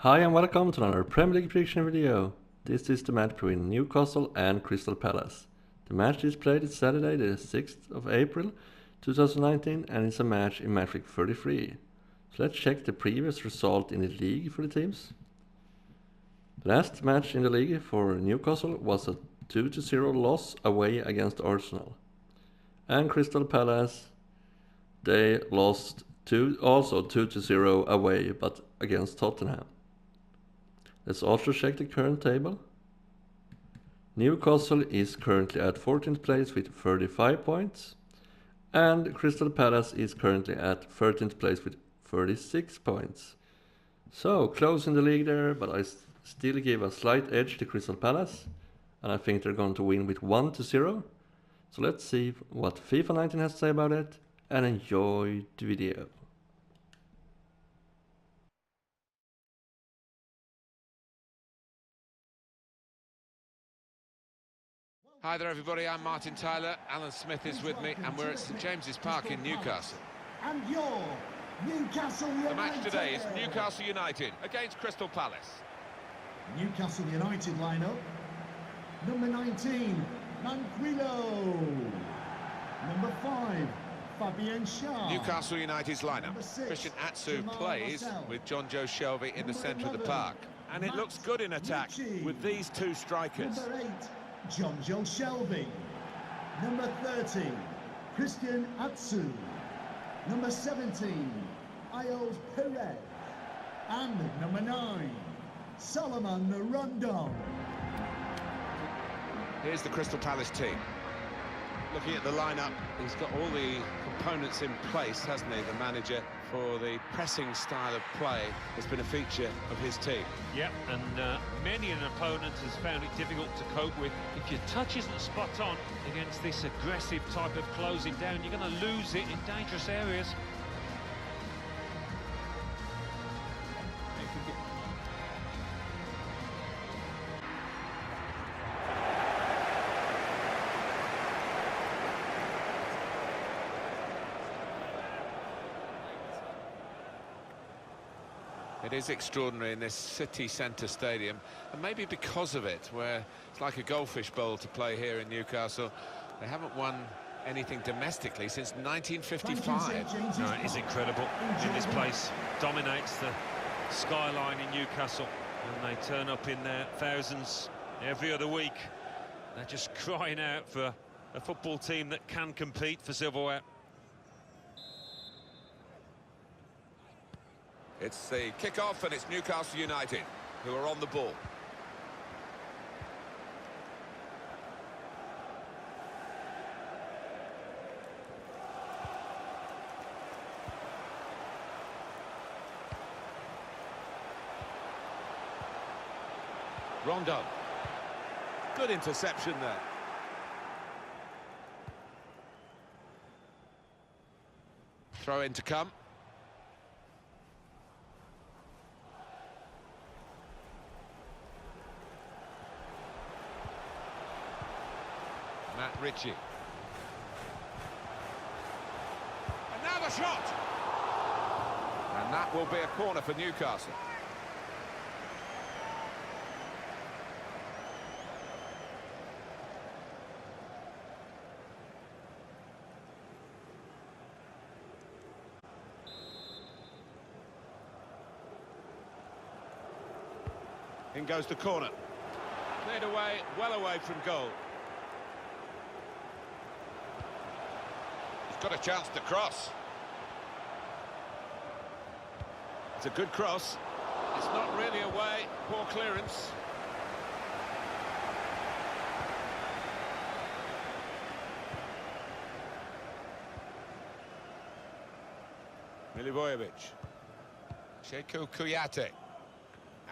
Hi and welcome to another Premier League prediction video. This is the match between Newcastle and Crystal Palace. The match is played Saturday the 6th of April 2019 and it's a match in matchweek 33. So let's check the previous result in the league for the teams. The last match in the league for Newcastle was a 2-0 loss away against Arsenal. And Crystal Palace, they lost also 2-0 away but against Tottenham. Let's also check the current table. Newcastle is currently at 14th place with 35 points. And Crystal Palace is currently at 13th place with 36 points. So, close in the league there, but I still give a slight edge to Crystal Palace. And I think they're going to win with 1-0. So let's see what FIFA 19 has to say about it. And enjoy the video. Hi there everybody, I'm Martin Tyler, Alan Smith is with me and we're at St James's Park in Newcastle. And your Newcastle United. The match today is Newcastle United against Crystal Palace. Newcastle United lineup. Number 19, Manquillo. Number 5, Fabian Schär. Newcastle United's lineup. Number 6, Christian Atsu Jamal plays Lascelles. with John Joe Shelby in the centre of the 11, park. And it looks good in attack Ritchie. with these two strikers. Number 8, John Joe Shelby. Number 30, Christian Atsu. Number 17, Ayos Perez. And number 9, Solomon Rondon. Here's the Crystal Palace team. Looking at the lineup, he's got all the components in place, hasn't he, the manager, for the pressing style of play that's been a feature of his team. Yep, and many an opponent has found it difficult to cope with. If your touch isn't spot on against this aggressive type of closing down, you're going to lose it in dangerous areas. It is extraordinary in this city centre stadium, and maybe because of it, where it's like a goldfish bowl to play here in Newcastle. They haven't won anything domestically since 1955. No, it is incredible in this place. Dominates the skyline in Newcastle, and they turn up in their thousands every other week. They're just crying out for a football team that can compete for silverware. It's the kick-off and it's Newcastle United who are on the ball. Rondon. Good interception there. Throw in to come. Ritchie. And now the shot! And that will be a corner for Newcastle. In goes the corner. Cleared away, well away from goal. Got a chance to cross. It's a good cross. It's not really away. Poor clearance. Milivojevic. Sheku Kouyaté.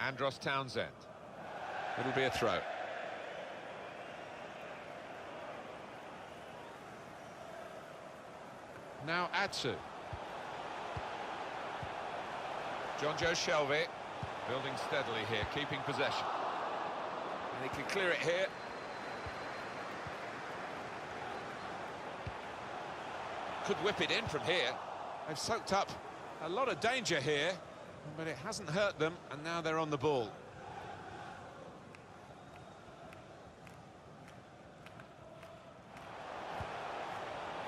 Andros Townsend. It'll be a throw. Now Atsu. John Joe Shelby building steadily here, keeping possession. And he can clear it here. Could whip it in from here. They've soaked up a lot of danger here. But it hasn't hurt them, and now they're on the ball.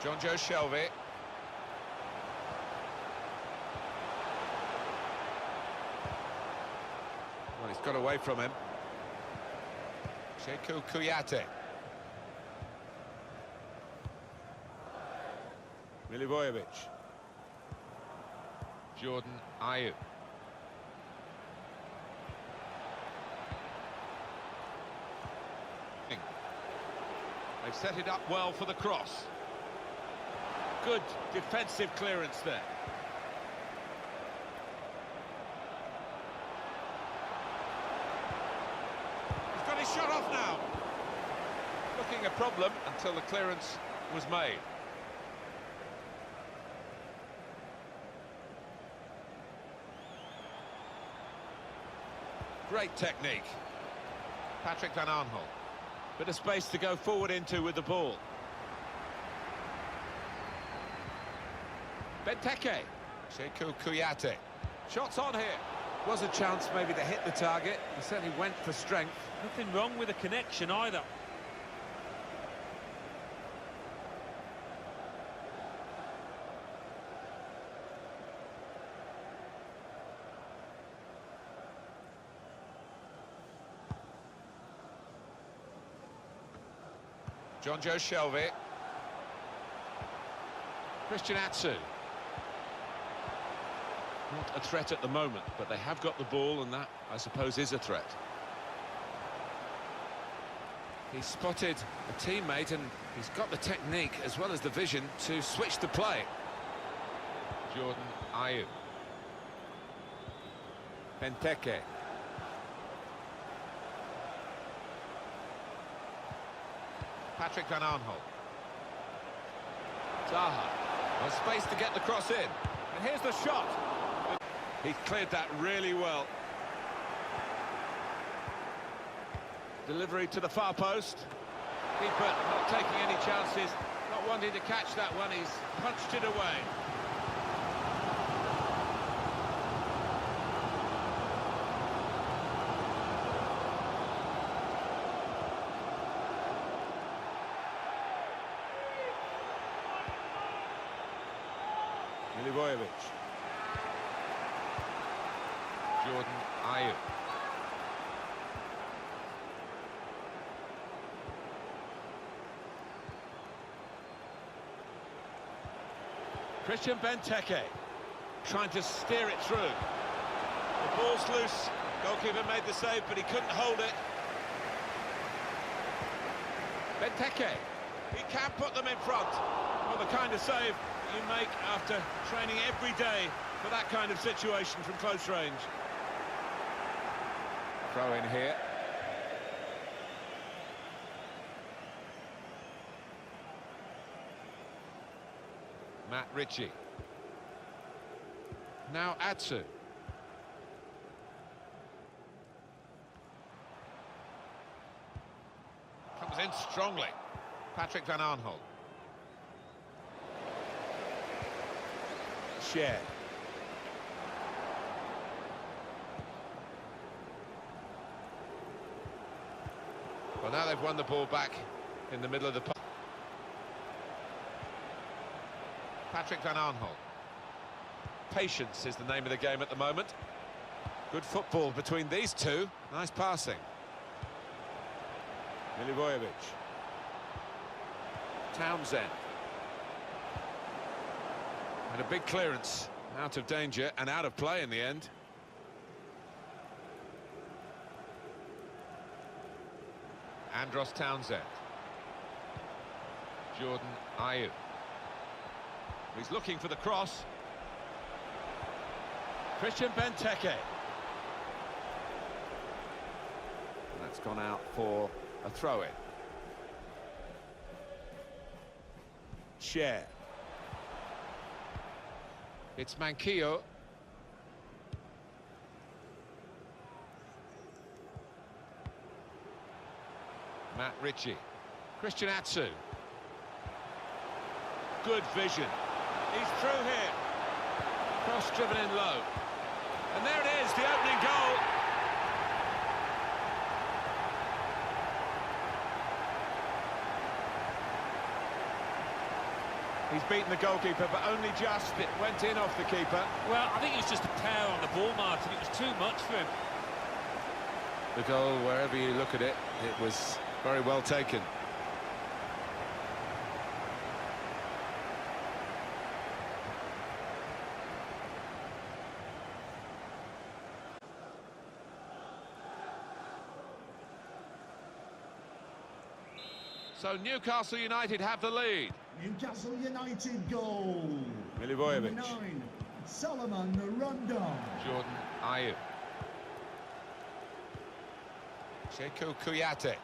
Jonjo Shelvey. Well, he's got away from him. Sheku Kuyate. Milivojevic. Jordan Ayew. They've set it up well for the cross. Good defensive clearance there. He's got his shot off now. Looking a problem until the clearance was made. Great technique. Patrick Van Aanholt. Bit of space to go forward into with the ball. Benteke. Sheku Kuyate. Shots on here. Was a chance maybe to hit the target. He certainly went for strength. Nothing wrong with the connection either. Jonjo Shelvey. Christian Atsu. Not a threat at the moment, but they have got the ball, and that, I suppose, is a threat. He spotted a teammate, and he's got the technique as well as the vision to switch the play. Jordan Ayew. Benteke. Patrick Van Aanholt. Zaha. Well, space to get the cross in. And here's the shot. He cleared that really well. Delivery to the far post. Keeper not taking any chances, not wanting to catch that one. He's punched it away. Milivojevic. Jordan Ayew. Christian Benteke trying to steer it through. The ball's loose. Goalkeeper made the save, but he couldn't hold it. Benteke. He can put them in front. Well, the kind of save you make after training every day for that kind of situation from close range. Throw in here. Matt Ritchie. Now Atsu. Comes in strongly. Patrick Van Aanholt. Share. Well, now they've won the ball back in the middle of the park. Patrick Van Aanholt. Patience is the name of the game at the moment. Good football between these two. Nice passing. Milivojevic. Townsend. And a big clearance, out of danger and out of play in the end. Andros Townsend. Jordan Ayew. He's looking for the cross. Christian Benteke. And that's gone out for a throw-in. Share. It's Manquillo. Matt Ritchie. Christian Atsu. Good vision. He's through here. Cross driven in low. And there it is, the opening goal. He's beaten the goalkeeper, but only just. It went in off the keeper. Well, I think it was just a tear on the ball, Martin. It was too much for him. The goal, wherever you look at it, it was very well taken. So Newcastle United have the lead. Newcastle United goal. Milivojevic. Number 9, Solomon Rondon. Jordan Ayew. Sekou Kouyaté.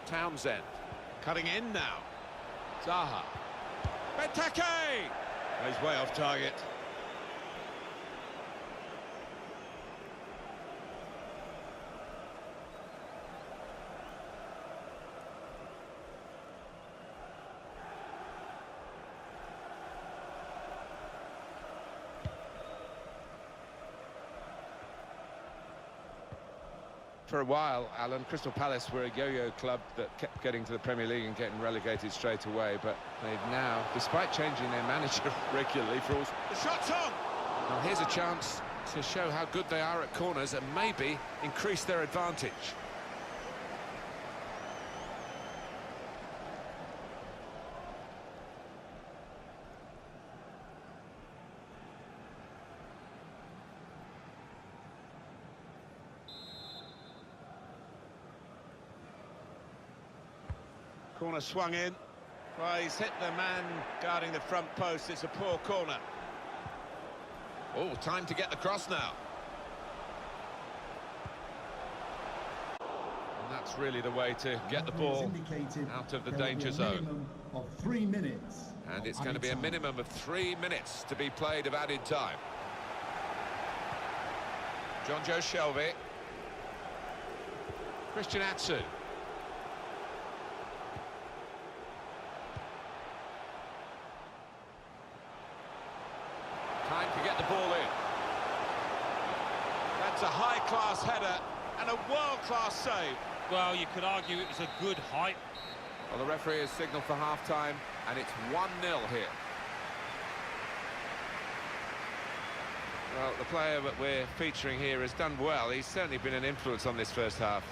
Townsend. Cutting in now. Zaha. Benteke! He's way off target. For a while, Alan, Crystal Palace were a yo-yo club that kept getting to the Premier League and getting relegated straight away, but they've now, despite changing their manager regularly for all... The shot's on! Well, here's a chance to show how good they are at corners and maybe increase their advantage. Corner swung in. Well, he's hit the man guarding the front post. It's a poor corner. Oh, time to get the cross now. And that's really the way to get the ball out of the danger zone. Of 3 minutes. And it's going to be a minimum of 3 minutes to be played of added time. Jonjo Shelvey. Christian Atsu. Time to get the ball in. That's a high-class header and a world-class save. Well, you could argue it was a good height. Well, the referee has signalled for half-time, and it's 1-0 here. Well, the player that we're featuring here has done well. He's certainly been an influence on this first half.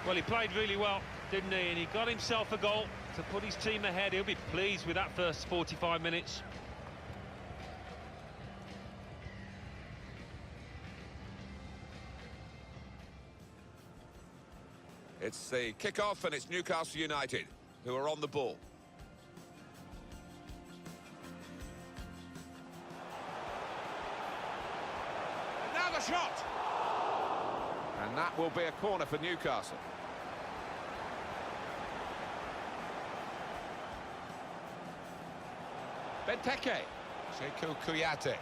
Well, he played really well, didn't he? And he got himself a goal to put his team ahead. He'll be pleased with that first 45 minutes. It's the kick-off, and it's Newcastle United who are on the ball. And now the shot! And that will be a corner for Newcastle. Benteke. Sekou Kouyaté.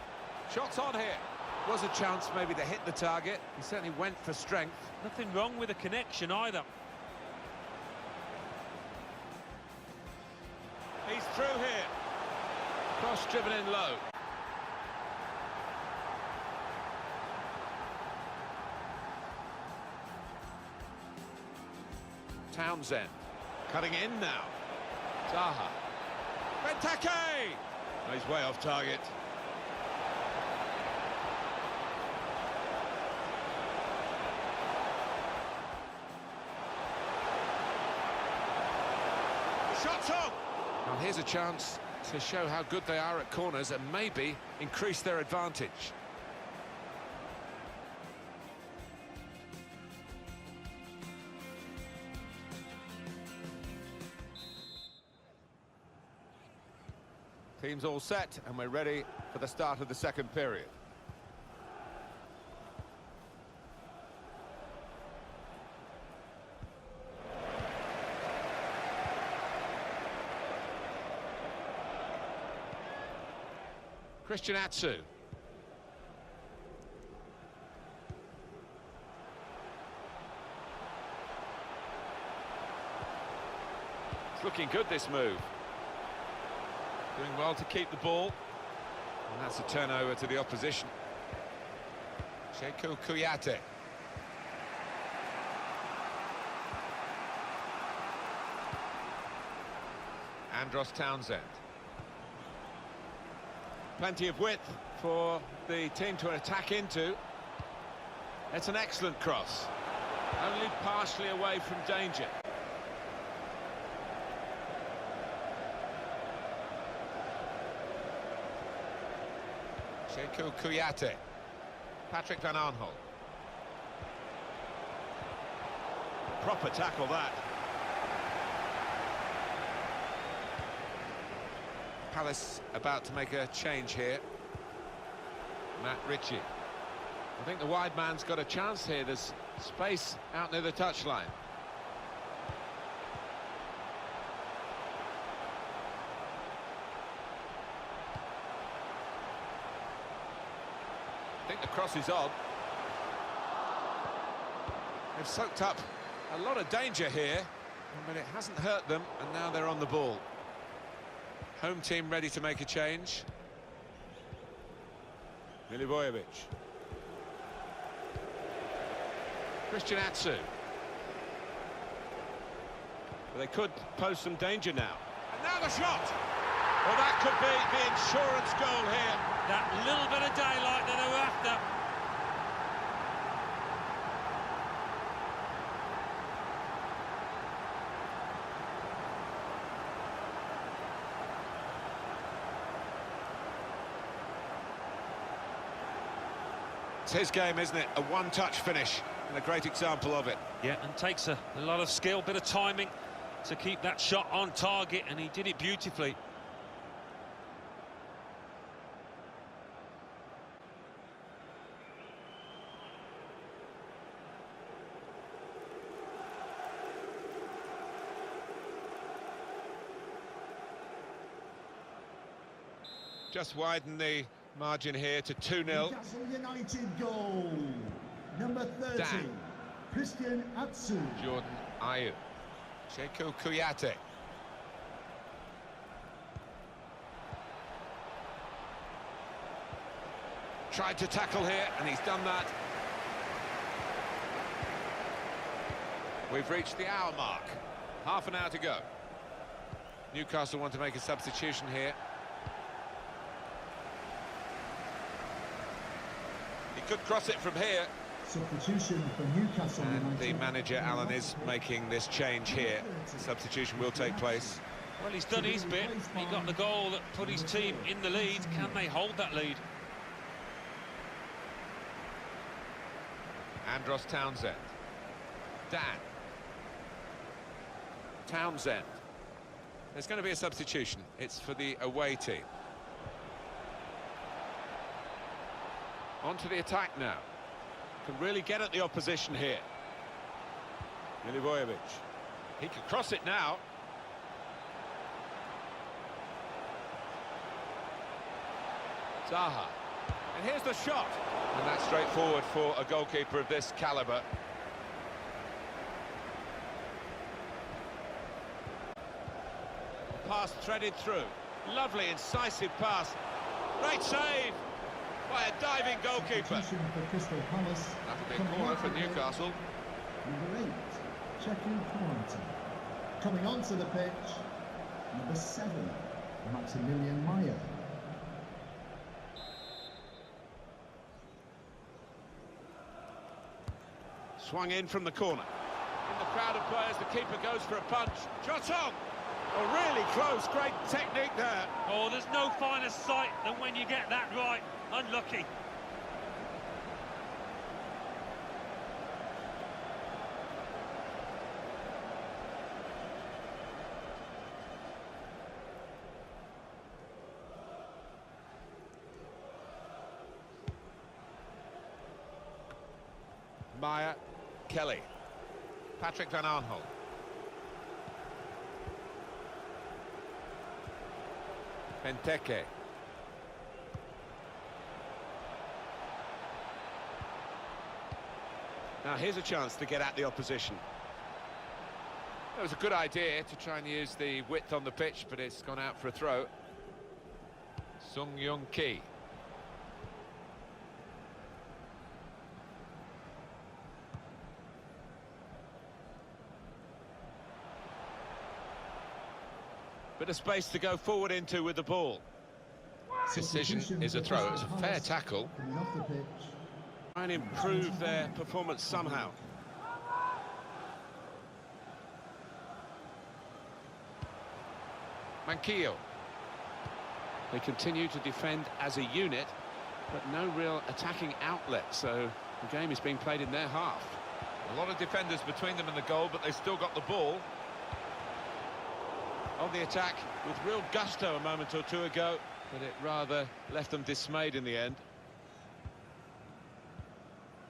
Shots on here. Was a chance maybe to hit the target. He certainly went for strength. Nothing wrong with the connection either. He's through here. Cross driven in low. Townsend. Cutting in now. Zaha. Benteke! He's way off target. Shots on! Well, here's a chance to show how good they are at corners and maybe increase their advantage. Team's all set and we're ready for the start of the second period. Christian Atsu. It's looking good, this move. Doing well to keep the ball. And that's a turnover to the opposition. Sheku Kuyate. Andros Townsend. Plenty of width for the team to attack into. It's an excellent cross. Only partially away from danger. Sheku Kuyate. Patrick Van Aanholt. Proper tackle that. Palace about to make a change here. Matt Ritchie. I think the wide man's got a chance here. There's space out near the touchline. I think the cross is on. They've soaked up a lot of danger here, but it hasn't hurt them, and now they're on the ball. Home team ready to make a change. Milivojevic. Christian Atsu. Well, they could pose some danger now. And now the shot! Well, that could be the insurance goal here. That little bit of daylight that they were after. It's his game, isn't it? A one-touch finish, and a great example of it. Yeah, and takes a lot of skill, bit of timing to keep that shot on target, and he did it beautifully. Just widen the margin here to 2-0. Newcastle United goal. Number 30, Dan. Christian Atsu. Jordan Ayew. Sheku Kuyate. Tried to tackle here, and he's done that. We've reached the hour mark. Half an hour to go. Newcastle want to make a substitution here. He could cross it from here. Substitution for Newcastle And United. the manager, Alan, is making this change here. Substitution will take place. Well, he's done his bit. He got the goal that put his team in the lead. Can they hold that lead? Andros Townsend. Dan. Townsend. There's going to be a substitution. It's for the away team. On to the attack now. Can really get at the opposition here. Milivojevic. He can cross it now. Zaha. And here's the shot. And that's straightforward for a goalkeeper of this calibre. Pass threaded through. Lovely, incisive pass. Great save by a diving goalkeeper. Substitution for Crystal Palace. That'll be a corner for Newcastle. Number 8, Sheku Kuyate. Coming onto the pitch, number 7, Maximilian Meyer. Swung in from the corner. In the crowd of players, the keeper goes for a punch. Shot on! Oh, really close, great technique there. Oh, there's no finer sight than when you get that right. Unlucky. Meyer, Kelly, Patrick Van Aanholt. Benteke. Now here's a chance to get at the opposition. It was a good idea to try and use the width on the pitch, but it's gone out for a throw. Sung-Young-Ki. Bit of space to go forward into with the ball. Decision is a throw. It's a fair tackle. Try and improve their performance somehow. Manquillo. They continue to defend as a unit, but no real attacking outlet, so the game is being played in their half. A lot of defenders between them and the goal, but they've still got the ball. On the attack with real gusto a moment or two ago, but it rather left them dismayed in the end.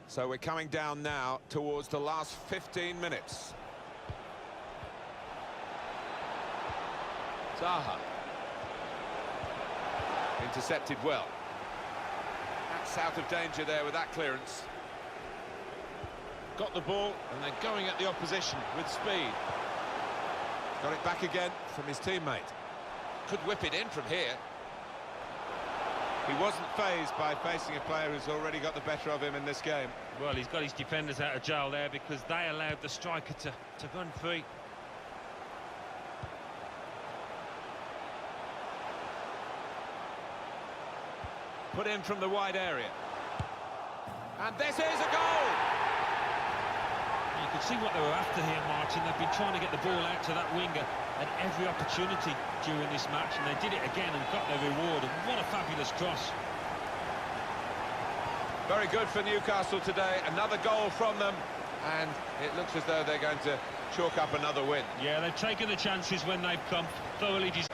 So we're coming down now towards the last 15 minutes. Zaha. Intercepted well. That's out of danger there with that clearance. Got the ball and they're going at the opposition with speed. Got it back again from his teammate. Could whip it in from here. He wasn't fazed by facing a player who's already got the better of him in this game. Well, he's got his defenders out of jail there because they allowed the striker to run free. Put in from the wide area. And this is a goal! You can see what they were after here, Martin. They've been trying to get the ball out to that winger at every opportunity during this match, and they did it again and got their reward. And what a fabulous cross. Very good for Newcastle today. Another goal from them, and it looks as though they're going to chalk up another win. Yeah, they've taken the chances when they've come. Thoroughly deserved.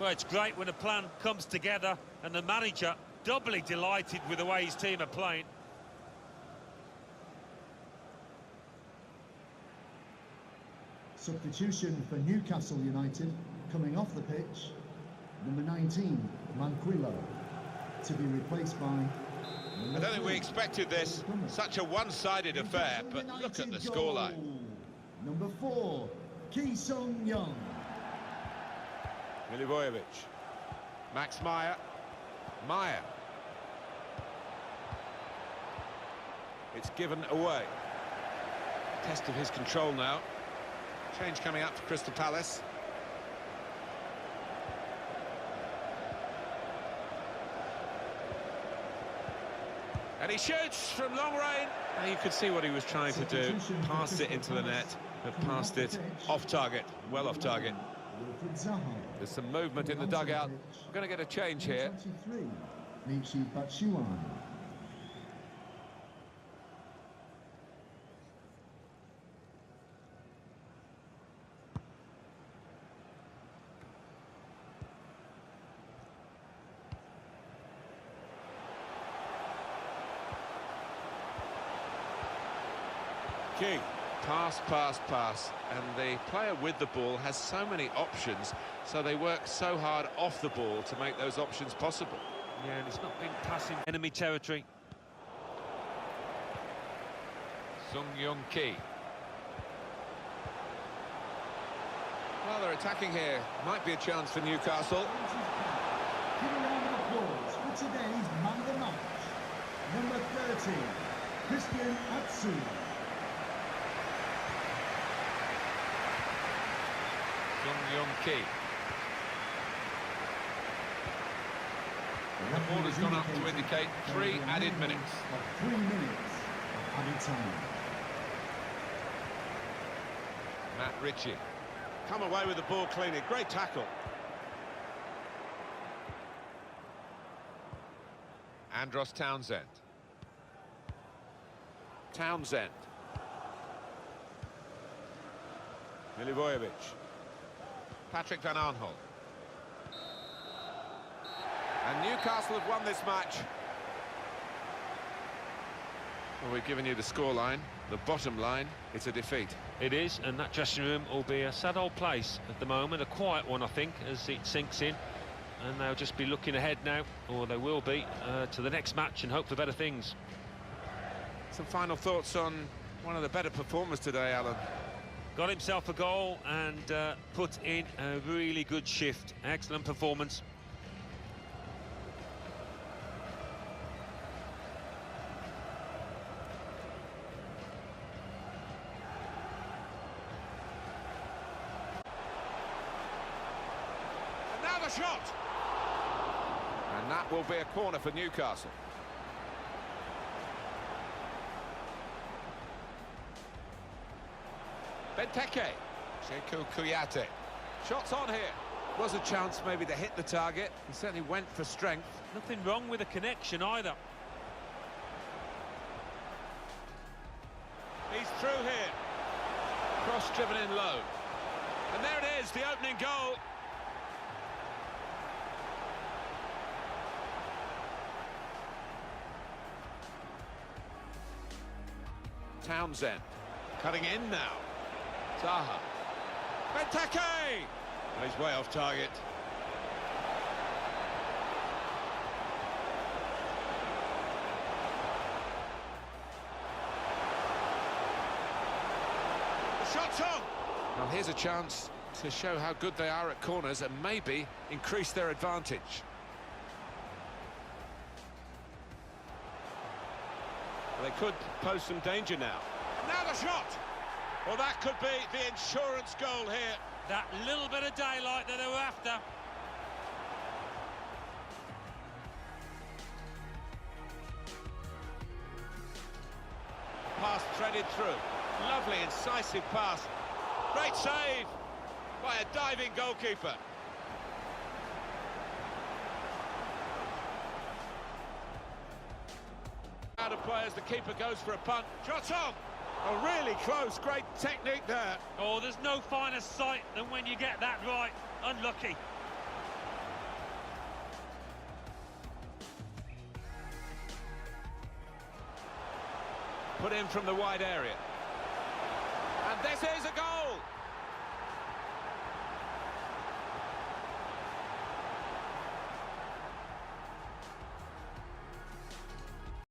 Well, it's great when a plan comes together, and the manager doubly delighted with the way his team are playing. Substitution for Newcastle United, coming off the pitch, number 19, Manquillo, to be replaced by... I don't think we expected this, such a one-sided affair, but look at the scoreline. Number 4, Ki Sung-Young. Milivojevic. Max Meyer. Meyer. It's given away. Test of his control now. Change coming up for Crystal Palace. And he shoots from long range. Now you could see what he was trying to do. Passed it into the net, but passed it off target. Well off target. There's some movement in the dugout. We're going to get a change here. King. Pass, pass, pass, and the player with the ball has so many options, so they work so hard off the ball to make those options possible. Yeah, and it's not been passing enemy territory. Sung-Young-Ki. Well, they're attacking here. Might be a chance for Newcastle. Give a round of applause for today's man of the match, number 30, Christian Atsu. Sung-Young-Ki. The ball has gone up to indicate 3 added minutes. 3 minutes of added time. Matt Ritchie. Come away with the ball cleanly. Great tackle. Andros Townsend. Townsend. Milivojevic. Patrick Van Aanholt. And Newcastle have won this match. Well, we've given you the scoreline. The bottom line, it's a defeat. It is, and that dressing room will be a sad old place at the moment. A quiet one, I think, as it sinks in. And they'll just be looking ahead now, or they will be, to the next match and hope for better things. Some final thoughts on one of the better performers today, Alan. Got himself a goal and put in a really good shift. Excellent performance. And now the shot! And that will be a corner for Newcastle. Benteke, Sekou Kouyaté. Shots on here. Was a chance maybe to hit the target. He certainly went for strength. Nothing wrong with the connection either. He's through here. Cross driven in low. And there it is, the opening goal. Townsend cutting in now. Zaha. Benteke! He's way off target. The shot's on! Well, here's a chance to show how good they are at corners and maybe increase their advantage. They could pose some danger now. And now the shot! Well, that could be the insurance goal here. That little bit of daylight that they were after. Pass threaded through. Lovely, incisive pass. Great save by a diving goalkeeper. Out of players, the keeper goes for a punt. Shots on! Oh, really close, great technique there. Oh, there's no finer sight than when you get that right. Unlucky. Put in from the wide area.